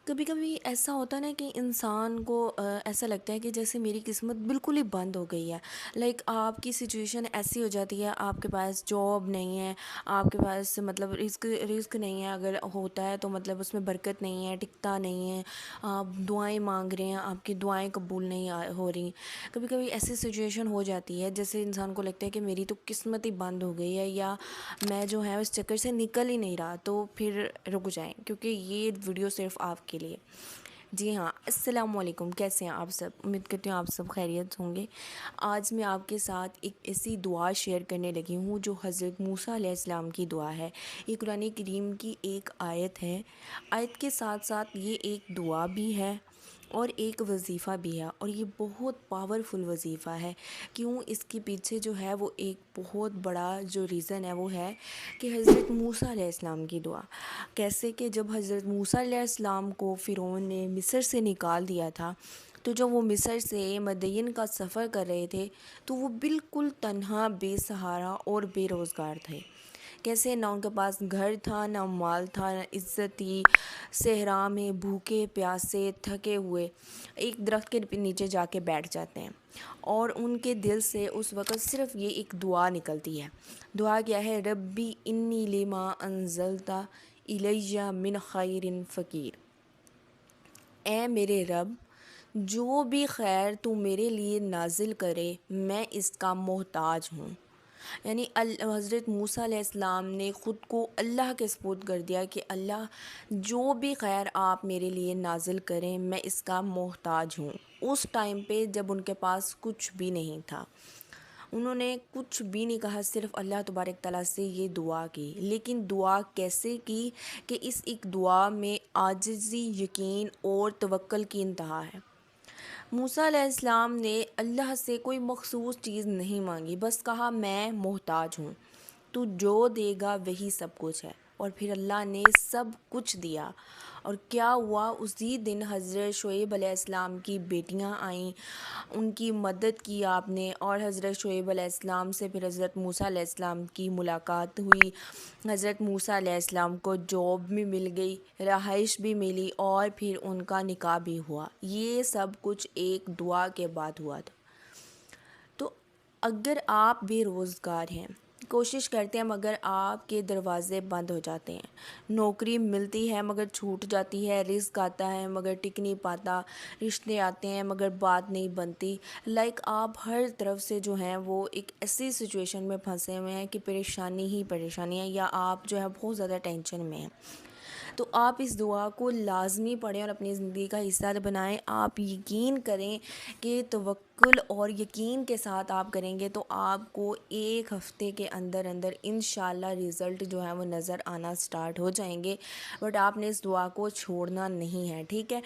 کبھی کبھی ایسا ہوتا ہے نا کہ انسان کو ایسا لگتا ہے کہ جیسے میری قسمت بالکل ہی بند ہو گئی ہے. لائک آپ کی سچویشن ایسی ہو جاتی ہے، آپ کے پاس جاب نہیں ہے، آپ کے پاس مطلب رزق نہیں ہے، اگر ہوتا ہے تو مطلب اس میں برکت نہیں ہے، ٹکتا نہیں ہے. آپ دعائیں مانگ رہے ہیں، آپ کی دعائیں قبول نہیں ہو رہی. کبھی کبھی ایسی سچویشن ہو جاتی ہے جیسے انسان کو لگتا ہے کہ میری تو قسمت ہی بند ہو گئی ہے، یا میں جو ہے اس چکر سے نکل ہی نہیں رہا. تو پھر رک جائیں، کیونکہ یہ ویڈیو صرف آپ کے لیے. جی ہاں، السلام علیکم. کیسے ہیں آپ سب؟ امید کرتی ہوں آپ سب خیریت ہوں گے. آج میں آپ کے ساتھ ایک ایسی دعا شیئر کرنے لگی ہوں جو حضرت موسیٰ علیہ السلام کی دعا ہے. یہ قرآن کریم کی ایک آیت ہے. آیت کے ساتھ ساتھ یہ ایک دعا بھی ہے اور ایک وظیفہ بھی ہے، اور یہ بہت پاورفل وظیفہ ہے. کیوں؟ اس کے پیچھے جو ہے وہ ایک بہت بڑا جو ریزن ہے وہ ہے کہ حضرت موسیٰ علیہ السلام کی دعا. کیسے کہ جب حضرت موسیٰ علیہ السلام کو فرعون نے مصر سے نکال دیا تھا، تو جب وہ مصر سے مدین کا سفر کر رہے تھے تو وہ بالکل تنہا، بے سہارا اور بے روزگار تھے. کیسے؟ نہ ان کے پاس گھر تھا، نہ مال تھا، نہ عزت تھی. صحرا میں بھوکے پیاسے تھکے ہوئے ایک درخت کے نیچے جا کے بیٹھ جاتے ہیں، اور ان کے دل سے اس وقت صرف یہ ایک دعا نکلتی ہے. دعا کیا ہے؟ ربی انی لما انزلت الیہ من خیر فقیر. اے میرے رب، جو بھی خیر تو میرے لیے نازل کرے میں اس کا محتاج ہوں. یعنی حضرت موسیٰ علیہ السلام نے خود کو اللہ کے سپرد کر دیا کہ اللہ، جو بھی خیر آپ میرے لیے نازل کریں میں اس کا محتاج ہوں. اس ٹائم پہ جب ان کے پاس کچھ بھی نہیں تھا، انہوں نے کچھ بھی نہیں کہا، صرف اللہ تبارک تعالیٰ سے یہ دعا کی. لیکن دعا کیسے کی کہ اس ایک دعا میں عاجزی، یقین اور توکل کی انتہا ہے. موسیٰ علیہ السلام نے اللہ سے کوئی مخصوص چیز نہیں مانگی، بس کہا میں محتاج ہوں، تو جو دے گا وہی سب کچھ ہے. اور پھر اللہ نے سب کچھ دیا. اور کیا ہوا؟ اسی دن حضرت شعیب علیہ السلام کی بیٹیاں آئیں، ان کی مدد کی آپ نے، اور حضرت شعیب علیہ السلام سے پھر حضرت موسیٰ علیہ السلام کی ملاقات ہوئی. حضرت موسیٰ علیہ السلام کو جاب بھی مل گئی، رہائش بھی ملی، اور پھر ان کا نکاح بھی ہوا. یہ سب کچھ ایک دعا کے بعد ہوا تھا. تو اگر آپ بے روزگار ہیں، کوشش کرتے ہیں مگر آپ کے دروازے بند ہو جاتے ہیں، نوکری ملتی ہے مگر چھوٹ جاتی ہے، رزق آتا ہے مگر ٹک نہیں پاتا، رشتے آتے ہیں مگر بات نہیں بنتی، لائک آپ ہر طرف سے جو ہیں وہ ایک ایسی سچویشن میں پھنسے ہوئے ہیں کہ پریشانی ہی پریشانی ہے، یا آپ جو ہے بہت زیادہ ٹینشن میں ہیں، تو آپ اس دعا کو لازمی پڑھیں اور اپنی زندگی کا حصہ بنائیں. آپ یقین کریں کہ توکل اور یقین کے ساتھ آپ کریں گے تو آپ کو ایک ہفتے کے اندر اندر انشاءاللہ رزلٹ جو ہے وہ نظر آنا سٹارٹ ہو جائیں گے. بٹ آپ نے اس دعا کو چھوڑنا نہیں ہے، ٹھیک ہے؟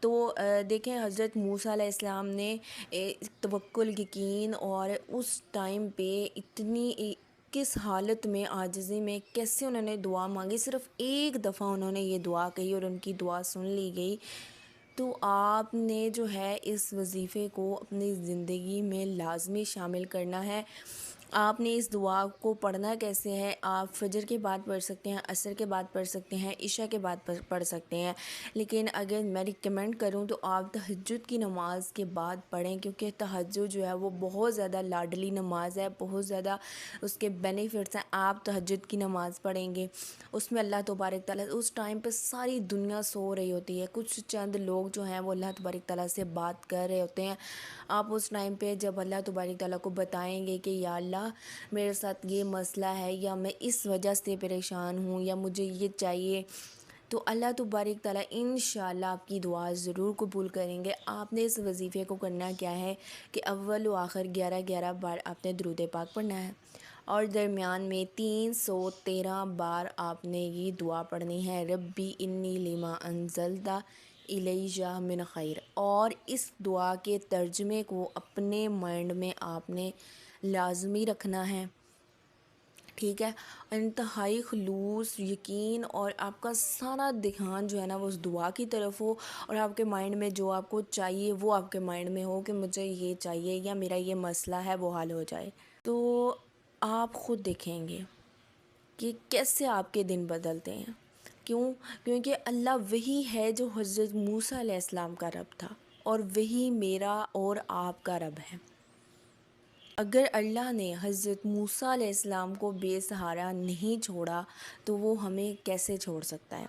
تو دیکھیں، حضرت موسیٰ علیہ السلام نے توکل، یقین، اور اس ٹائم پہ اتنی کس حالت میں، عاجزی میں، کیسے انہوں نے دعا مانگی. صرف ایک دفعہ انہوں نے یہ دعا کہی اور ان کی دعا سن لی گئی. تو آپ نے جو ہے اس وظیفے کو اپنی زندگی میں لازمی شامل کرنا ہے. آپ نے اس دعا کو پڑھنا کیسے ہے؟ آپ فجر کے بعد پڑھ سکتے ہیں، عصر کے بعد پڑھ سکتے ہیں، عشاء کے بعد پڑھ سکتے ہیں. لیکن اگر میں ریکمینڈ کروں تو آپ تہجد کی نماز کے بعد پڑھیں، کیونکہ تہجد جو ہے وہ بہت زیادہ لاڈلی نماز ہے، بہت زیادہ اس کے بینیفٹس ہیں. آپ تہجد کی نماز پڑھیں گے، اس میں اللہ تبارک تعالیٰ اس ٹائم پہ ساری دنیا سو رہی ہوتی ہے، کچھ چند لوگ جو ہیں وہ اللہ تبارک تعالیٰ سے بات کر رہے ہوتے ہیں. آپ اس ٹائم پہ جب اللہ تبارک تعالیٰ کو بتائیں گے کہ یا اللہ میرے ساتھ یہ مسئلہ ہے، یا میں اس وجہ سے پریشان ہوں، یا مجھے یہ چاہیے، تو اللہ تبارک تعالیٰ انشاءاللہ آپ کی دعا ضرور قبول کریں گے. آپ نے اس وظیفے کو کرنا کیا ہے کہ اول و آخر 11 بار آپ نے درود پاک پڑھنا ہے، اور درمیان میں 313 بار آپ نے یہ دعا پڑھنی ہے، ربی انی لما انزلت الیہ من خیر. اور اس دعا کے ترجمے کو اپنے مائنڈ میں آپ نے لازمی رکھنا ہے، ٹھیک ہے؟ انتہائی خلوص، یقین، اور آپ کا سارا دھیان جو ہے نا وہ اس دعا کی طرف ہو، اور آپ کے مائنڈ میں جو آپ کو چاہیے وہ آپ کے مائنڈ میں ہو کہ مجھے یہ چاہیے یا میرا یہ مسئلہ ہے وہ حل ہو جائے. تو آپ خود دیکھیں گے کہ کیسے آپ کے دن بدلتے ہیں. کیوں؟ کیونکہ اللہ وہی ہے جو حضرت موسیٰ علیہ السلام کا رب تھا، اور وہی میرا اور آپ کا رب ہے۔ اگر اللہ نے حضرت موسیٰ علیہ السلام کو بے سہارا نہیں چھوڑا تو وہ ہمیں کیسے چھوڑ سکتا ہے؟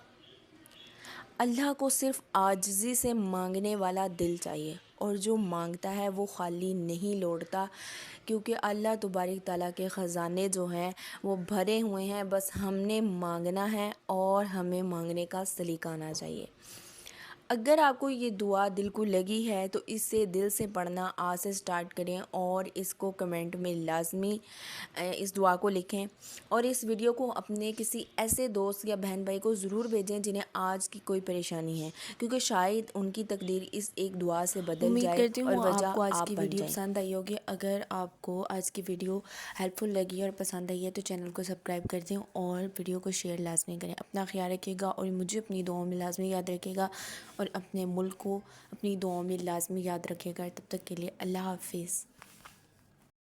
اللہ کو صرف عاجزی سے مانگنے والا دل چاہیے، اور جو مانگتا ہے وہ خالی نہیں لوٹتا، کیونکہ اللہ تبارک تعالیٰ کے خزانے جو ہیں وہ بھرے ہوئے ہیں، بس ہم نے مانگنا ہے اور ہمیں مانگنے کا سلیقہ آنا چاہیے۔ اگر آپ کو یہ دعا دل کو لگی ہے تو اسے دل سے پڑھنا آج سے سٹارٹ کریں، اور اس کو کمنٹ میں لازمی اس دعا کو لکھیں، اور اس ویڈیو کو اپنے کسی ایسے دوست یا بہن بھائی کو ضرور بھیجیں جنہیں آج کی کوئی پریشانی ہے، کیونکہ شاید ان کی تقدیر اس ایک دعا سے بدل امید جائے کرتی اور ہوں آپ وجہ کو آج آپ کی بن ویڈیو جائیں۔ پسند آئی ہوگی۔ اگر آپ کو آج کی ویڈیو ہیلپ فل لگی اور پسند آئی ہے تو چینل کو سبسکرائب کر دیں اور ویڈیو کو شیئر لازمی کریں۔ اپنا خیال رکھیے گا اور مجھے اپنی دعاؤں میں لازمی یاد رکھے گا، اور اپنے ملک کو اپنی دعاؤں میں لازمی یاد رکھے گا۔ تب تک کے لیے اللہ حافظ۔